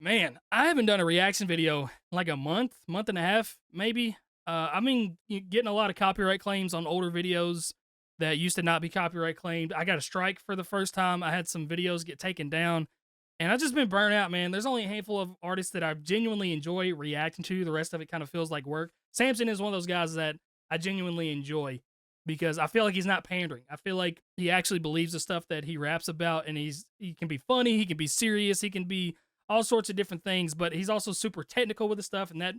Man, I haven't done a reaction video in like a month and a half, maybe. Getting a lot of copyright claims on older videos that used to not be copyright claimed. I got a strike for the first time. I had some videos get taken down, and I've just been burnt out, man. There's only a handful of artists that I genuinely enjoy reacting to. The rest of it kind of feels like work. Samson is one of those guys that I genuinely enjoy because I feel like he's not pandering. I feel like he actually believes the stuff that he raps about, and he can be funny, he can be serious, he can be all sorts of different things, but he's also super technical with the stuff, and that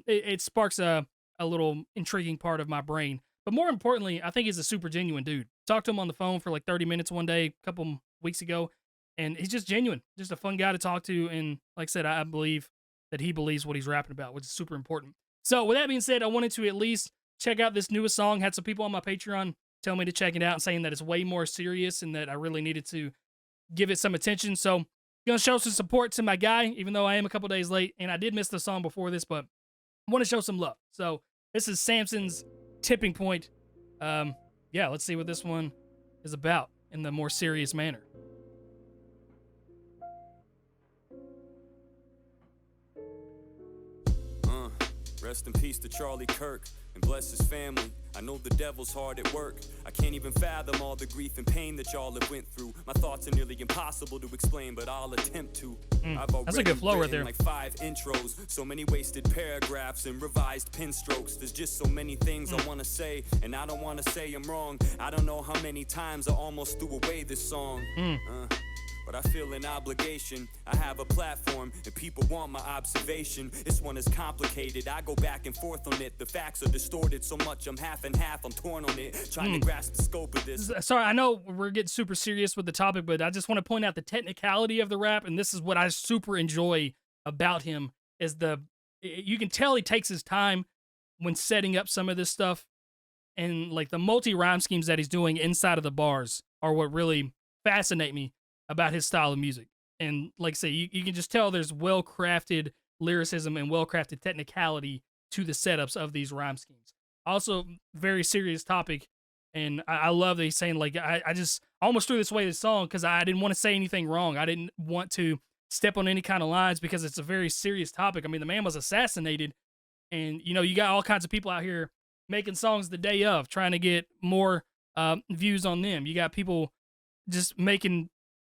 it sparks a little intriguing part of my brain. But more importantly, I think he's a super genuine dude. Talked to him on the phone for like 30 minutes one day, a couple weeks ago, and he's just genuine, just a fun guy to talk to. And like I said, I believe that he believes what he's rapping about, which is super important. So with that being said, I wanted to at least check out this newest song. Had some people on my Patreon tell me to check it out and saying that it's way more serious and that I really needed to give it some attention. So gonna show some support to my guy, even though I am a couple days late and I did miss the song before this, but I want to show some love. So this is Samson's Tipping Point. Yeah, let's see what this one is about in the more serious manner. Rest in peace to Charlie Kirk, and bless his family. I know the devil's hard at work. I can't even fathom all the grief and pain that y'all have went through. My thoughts are nearly impossible to explain, but I'll attempt to. I've already That's a good flow right there. like 5 intros, so many wasted paragraphs and revised pen strokes. There's just so many things I want to say, and I don't want to say I'm wrong. I don't know how many times I almost threw away this song. But I feel an obligation. I have a platform, and people want my observation. This one is complicated. I go back and forth on it. The facts are distorted so much I'm half and half. I'm torn on it, trying to grasp the scope of this. Sorry, I know we're getting super serious with the topic, but I just want to point out the technicality of the rap, and this is what I super enjoy about him, is you can tell he takes his time when setting up some of this stuff, and like the multi-rhyme schemes that he's doing inside of the bars are what really fascinate me about his style of music. And like I say, you can just tell there's well-crafted lyricism and well-crafted technicality to the setups of these rhyme schemes. Also, very serious topic, and I love that he's saying, like, I almost threw this away this song because I didn't want to say anything wrong. I didn't want to step on any kind of lines because it's a very serious topic. I mean, the man was assassinated, and, you got all kinds of people out here making songs the day of, trying to get more views on them. You got people just making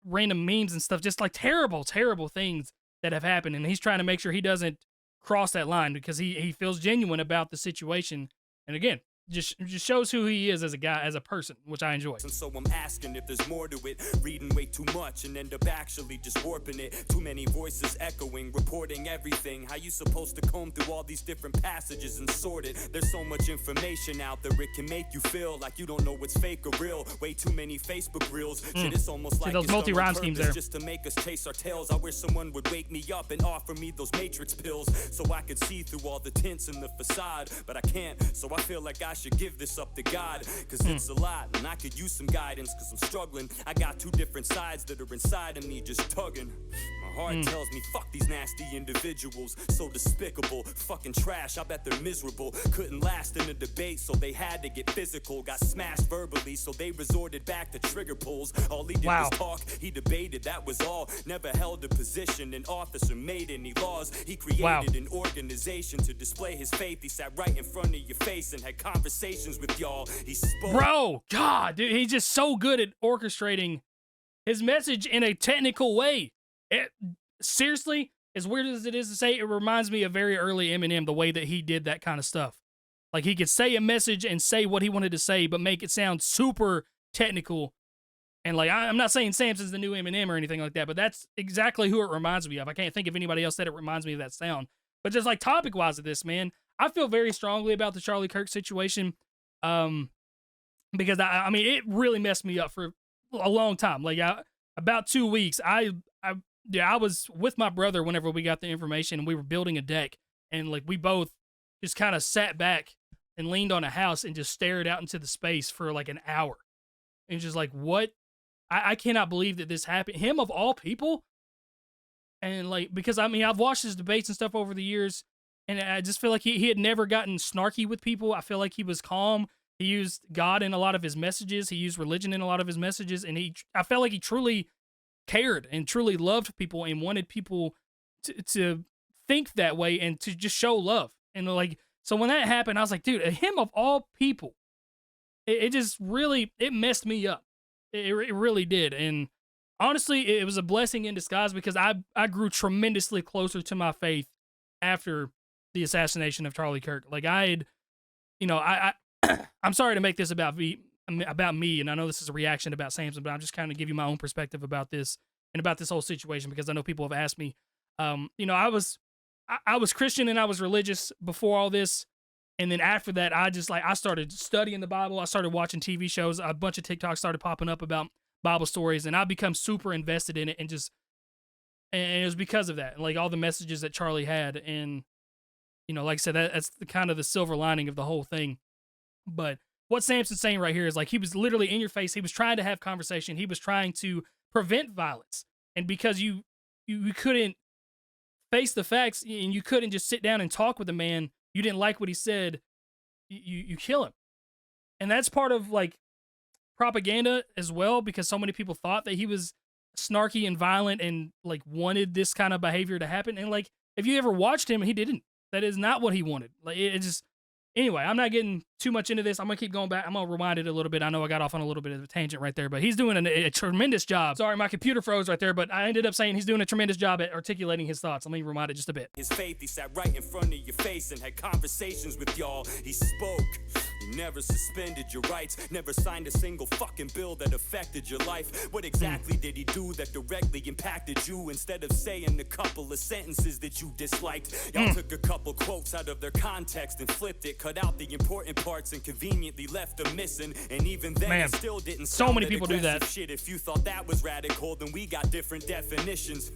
random memes and stuff, just like terrible, terrible things that have happened. And he's trying to make sure he doesn't cross that line because he feels genuine about the situation. And again, just shows who he is as a guy, as a person, which I enjoy. And so I'm asking if there's more to it, reading way too much and end up actually just warping it. Too many voices echoing, reporting everything. How you supposed to comb through all these different passages and sort it? There's so much information out there, it can make you feel like you don't know what's fake or real. Way too many Facebook reels. Shit, it's almost like those multi-rhyme schemes there, just to make us chase our tails. I wish someone would wake me up and offer me those matrix pills so I could see through all the tints in the facade, but I can't. So I feel like I should give this up to God, cause it's a lot and I could use some guidance, cause I'm struggling. I got 2 different sides that are inside of me just tugging. My heart tells me fuck these nasty individuals, so despicable, fucking trash. I bet they're miserable, couldn't last in a debate, so they had to get physical. Got smashed verbally, so they resorted back to trigger pulls. All he did was talk, he debated, that was all. Never held a position in office or made any laws. He created an organization to display his faith. He sat right in front of your face and had conversations with y'all. He spoke. Bro, God, dude, he's just so good at orchestrating his message in a technical way. Seriously, as weird as it is to say, it reminds me of very early Eminem, the way that he did that kind of stuff. Like, he could say a message and say what he wanted to say, but make it sound super technical. And like, I'm not saying Samson's the new Eminem or anything like that, but that's exactly who it reminds me of. I can't think of anybody else that it reminds me of that sound. But just like topic-wise of this, man, I feel very strongly about the Charlie Kirk situation. Because I mean, it really messed me up for a long time. Like, about 2 weeks, I was with my brother whenever we got the information, and we were building a deck, and like we both just kind of sat back and leaned on a house and just stared out into the space for like an hour, and just like, what? I cannot believe that this happened. Him of all people. And like, because I mean, I've watched his debates and stuff over the years, and I just feel like he had never gotten snarky with people. I feel like he was calm. He used God in a lot of his messages. He used religion in a lot of his messages. And I felt like he truly cared and truly loved people and wanted people to think that way and to just show love. And like, so when that happened, I was like, dude, him of all people, it just really, it messed me up. It really did. And honestly, it was a blessing in disguise because I grew tremendously closer to my faith after the assassination of Charlie Kirk. Like I had, I I'm sorry to make this about me, and I know this is a reaction about Samson, but I'm just kind of give you my own perspective about this and about this whole situation because I know people have asked me. I was Christian and I was religious before all this, and then after that, I started studying the Bible. I started watching TV shows. A bunch of TikToks started popping up about Bible stories, and I become super invested in it, and it was because of that, like all the messages that Charlie had, and like I said, that's the kind of the silver lining of the whole thing. But what Samson's saying right here is like he was literally in your face. He was trying to have conversation. He was trying to prevent violence, and because you couldn't face the facts and you couldn't just sit down and talk with a man, you didn't like what he said, you kill him. And that's part of like propaganda as well, because so many people thought that he was snarky and violent and like wanted this kind of behavior to happen. And like, if you ever watched him, he didn't. That is not what he wanted. Like it just, anyway, I'm not getting too much into this. I'm going to keep going back. I'm going to rewind it a little bit. I know I got off on a little bit of a tangent right there, but he's doing a tremendous job. Sorry, my computer froze right there, but I ended up saying he's doing a tremendous job at articulating his thoughts. Let me rewind it just a bit. His faith, he sat right in front of your face and had conversations with y'all. He spoke. He never suspended your rights, never signed a single fucking bill that affected your life. What exactly did he do that directly impacted you? Instead of saying a couple of sentences that you disliked, y'all took a couple quotes out of their context and flipped it, cut out the important parts and conveniently left them missing. And even then, it still didn't so many people do that shit. If you thought that was radical, then we got different definitions.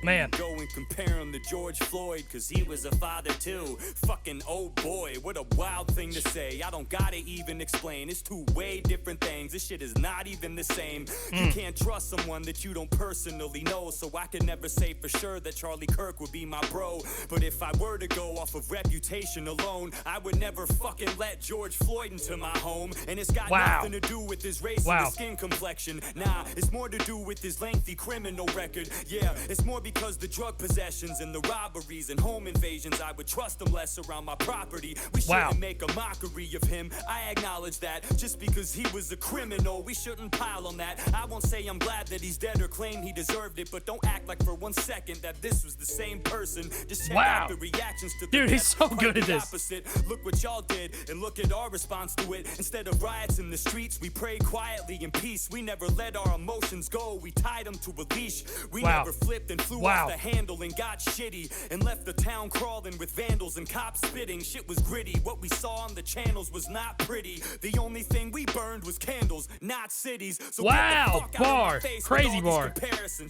Man, go and compare him to George Floyd, cause he was a father too. Fucking oh boy, what a wild thing to say. I don't gotta even explain, it's two way different things. This shit is not even the same. You can't trust someone that you don't personally know, so I can never say for sure that Charlie Kirk would be my bro. But if I were to go off of reputation alone, I would never fucking let George Floyd into my home. And it's got nothing to do with his race or his skin complexion. Nah, it's more to do with his lengthy criminal record. Yeah, it's more because the drug possessions and the robberies and home invasions, I would trust him less around my property. We shouldn't make a mockery of him, I acknowledge that. Just because he was a criminal, we shouldn't pile on that. I won't say I'm glad that he's dead or claim he deserved it, but don't act like for 1 second that this was the same person. Just check out the reactions to the dude, he's so good at this. Opposite. Look what y'all did and look at our response to it. Instead of riots in the streets, we prayed quietly in peace. We never let our emotions go, we tied them to a leash. We never flipped and flew off the handle and got shitty and left the town crawling with vandals and cops spitting. Shit was gritty, what we saw on the channels was not pretty. The only thing we burned was candles, not cities. So bar, crazy bar.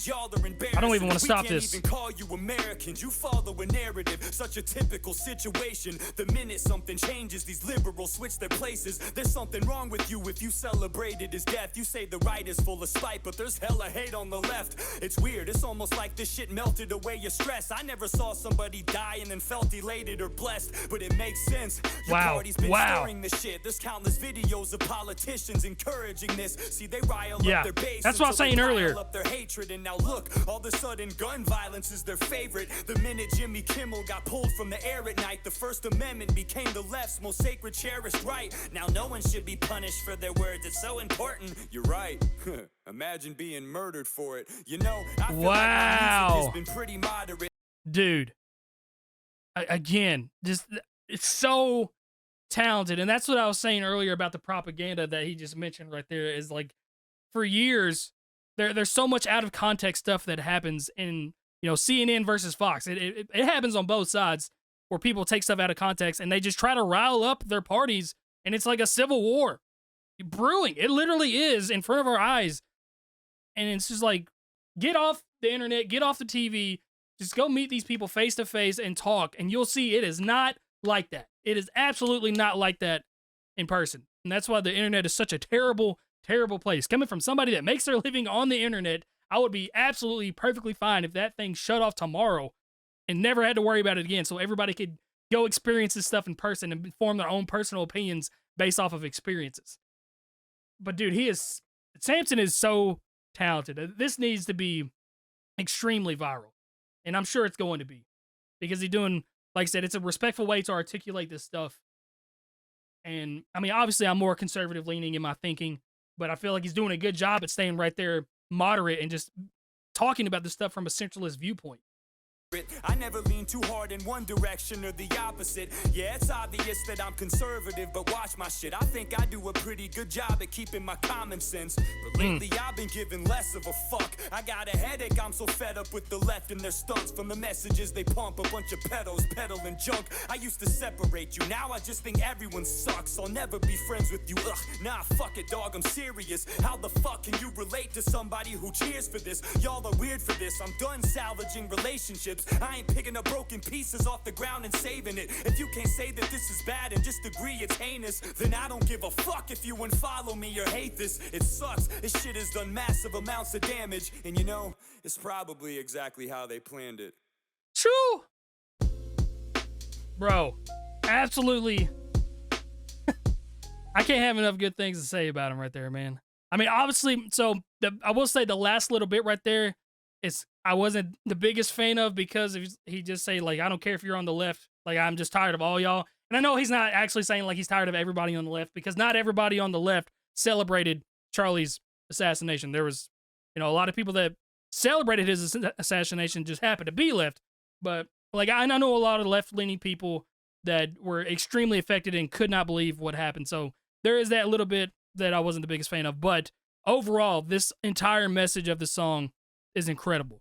Y'all are embarrassing. I don't even want to stop this. We can't even call you Americans. You follow a narrative, such a typical situation. The minute something changes, these liberals switch their places. There's something wrong with you if you celebrated his death. You say the right is full of spite, but there's hella hate on the left. It's weird, it's almost like this shit melted away your stress. I never saw somebody die and then felt elated or blessed, but it makes sense. Your party's been stirring this shit. There's countless videos of politicians encouraging this. See, they rile up their base. That's what I was saying earlier. Up their hatred, and now look, all of a sudden gun violence is their favorite. The minute Jimmy Kimmel got pulled from the air at night, the First Amendment became the left's most sacred, cherished right. Now no one should be punished for their words. It's so important. You're right. Imagine being murdered for it. You know, I feel like my music has been pretty moderate. Dude, again, just it's so talented, and that's what I was saying earlier about the propaganda that he just mentioned right there. Is like, for years there's so much out of context stuff that happens in CNN versus Fox. It happens on both sides where people take stuff out of context and they just try to rile up their parties, and it's like a civil war brewing. It literally is in front of our eyes, and it's just like, get off the internet, get off the TV. Just go meet these people face to face and talk, and you'll see it is not like that. It is absolutely not like that in person. And that's why the internet is such a terrible, terrible place. Coming from somebody that makes their living on the internet, I would be absolutely perfectly fine if that thing shut off tomorrow and never had to worry about it again, so everybody could go experience this stuff in person and form their own personal opinions based off of experiences. But dude, Samson is so talented. This needs to be extremely viral. And I'm sure it's going to be because he's doing, like I said, it's a respectful way to articulate this stuff. And I mean, obviously, I'm more conservative leaning in my thinking, but I feel like he's doing a good job at staying right there, moderate, and just talking about this stuff from a centralist viewpoint. I never lean too hard in one direction or the opposite. Yeah, it's obvious that I'm conservative, but watch my shit. I think I do a pretty good job at keeping my common sense. But lately I've been giving less of a fuck. I got a headache, I'm so fed up with the left and their stunts. From the messages they pump, a bunch of pedos peddling junk. I used to separate you, now I just think everyone sucks. I'll never be friends with you, ugh. Nah, fuck it, dog, I'm serious. How the fuck can you relate to somebody who cheers for this? Y'all are weird for this, I'm done salvaging relationships. I ain't picking up broken pieces off the ground and saving it. If you can't say that this is bad and just agree it's heinous, then I don't give a fuck if you unfollow me or hate this. It sucks, this shit has done massive amounts of damage. And you know, it's probably exactly how they planned it. True. Bro, absolutely. I can't have enough good things to say about him right there, man. I mean, obviously, so I will say the last little bit right there, I wasn't the biggest fan of because he just say, like, I don't care if you're on the left. Like, I'm just tired of all y'all. And I know he's not actually saying, like, he's tired of everybody on the left because not everybody on the left celebrated Charlie's assassination. There was, a lot of people that celebrated his assassination just happened to be left. But, like, I know a lot of left-leaning people that were extremely affected and could not believe what happened. So there is that little bit that I wasn't the biggest fan of. But overall, this entire message of the song is incredible.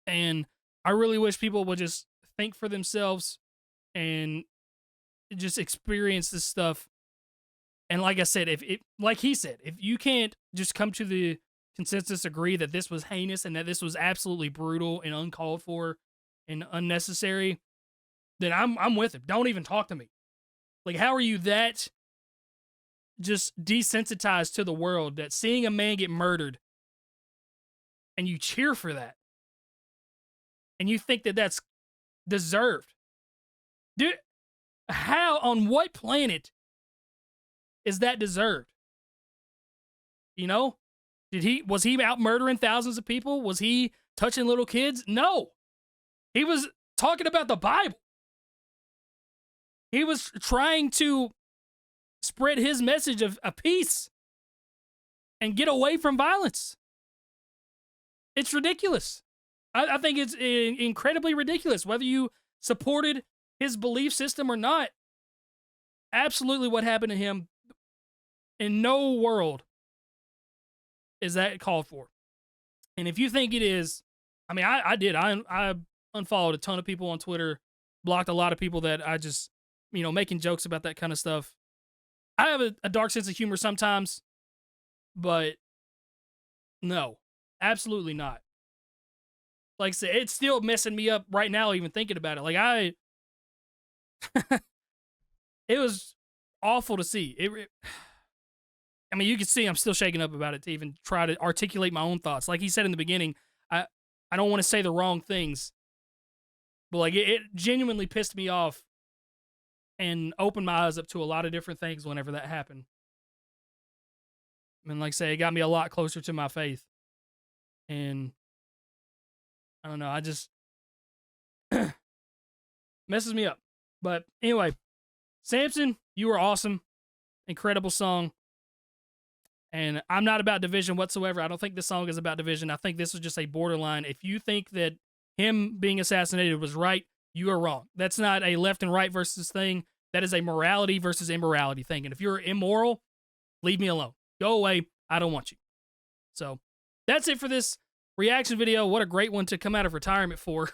And I really wish people would just think for themselves and just experience this stuff. And like I said, like he said, if you can't just come to the consensus agree that this was heinous and that this was absolutely brutal and uncalled for and unnecessary, then I'm with him. Don't even talk to me. Like, how are you that just desensitized to the world that seeing a man get murdered and you cheer for that, and you think that that's deserved? Dude, how, on what planet is that deserved? Was he out murdering thousands of people? Was he touching little kids? No. He was talking about the Bible. He was trying to spread his message of peace and get away from violence. It's ridiculous. I think it's incredibly ridiculous, whether you supported his belief system or not. Absolutely what happened to him, in no world is that called for. And if you think it is, I mean, I did. I unfollowed a ton of people on Twitter, blocked a lot of people that I just, making jokes about that kind of stuff. I have a dark sense of humor sometimes, but no, absolutely not. Like I said, it's still messing me up right now even thinking about it. Like, it was awful to see. I mean, you can see I'm still shaking up about it to even try to articulate my own thoughts. Like he said in the beginning, I don't want to say the wrong things, but like it genuinely pissed me off and opened my eyes up to a lot of different things whenever that happened. I mean, like I say, it got me a lot closer to my faith. And I don't know, I just messes me up. But anyway, Samson, you were awesome. Incredible song. And I'm not about division whatsoever. I don't think this song is about division. I think this was just a borderline. If you think that him being assassinated was right, you are wrong. That's not a left and right versus thing. That is a morality versus immorality thing. And if you're immoral, leave me alone. Go away. I don't want you. So that's it for this reaction video. What a great one to come out of retirement for.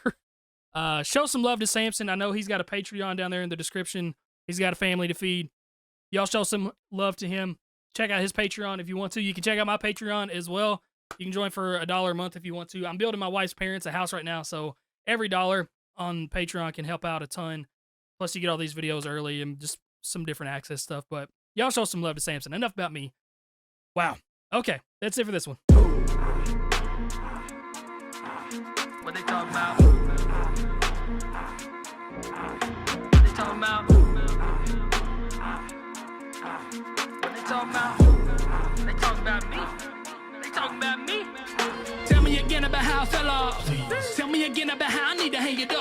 Show some love to Samson. I know he's got a Patreon down there in the description. He's got a family to feed. Y'all show some love to him. Check out his Patreon if you want to. You can check out my Patreon as well. You can join for $1 a month if you want to. I'm building my wife's parents a house right now, so every dollar on Patreon can help out a ton. Plus, you get all these videos early and just some different access stuff. But y'all show some love to Samson. Enough about me. Wow. Okay, that's it for this one. What they talking about? What they talking about? What they talking about? They talking about me. They talking about me. Tell me again about how I fell off. Tell me again about how I need to hang it up.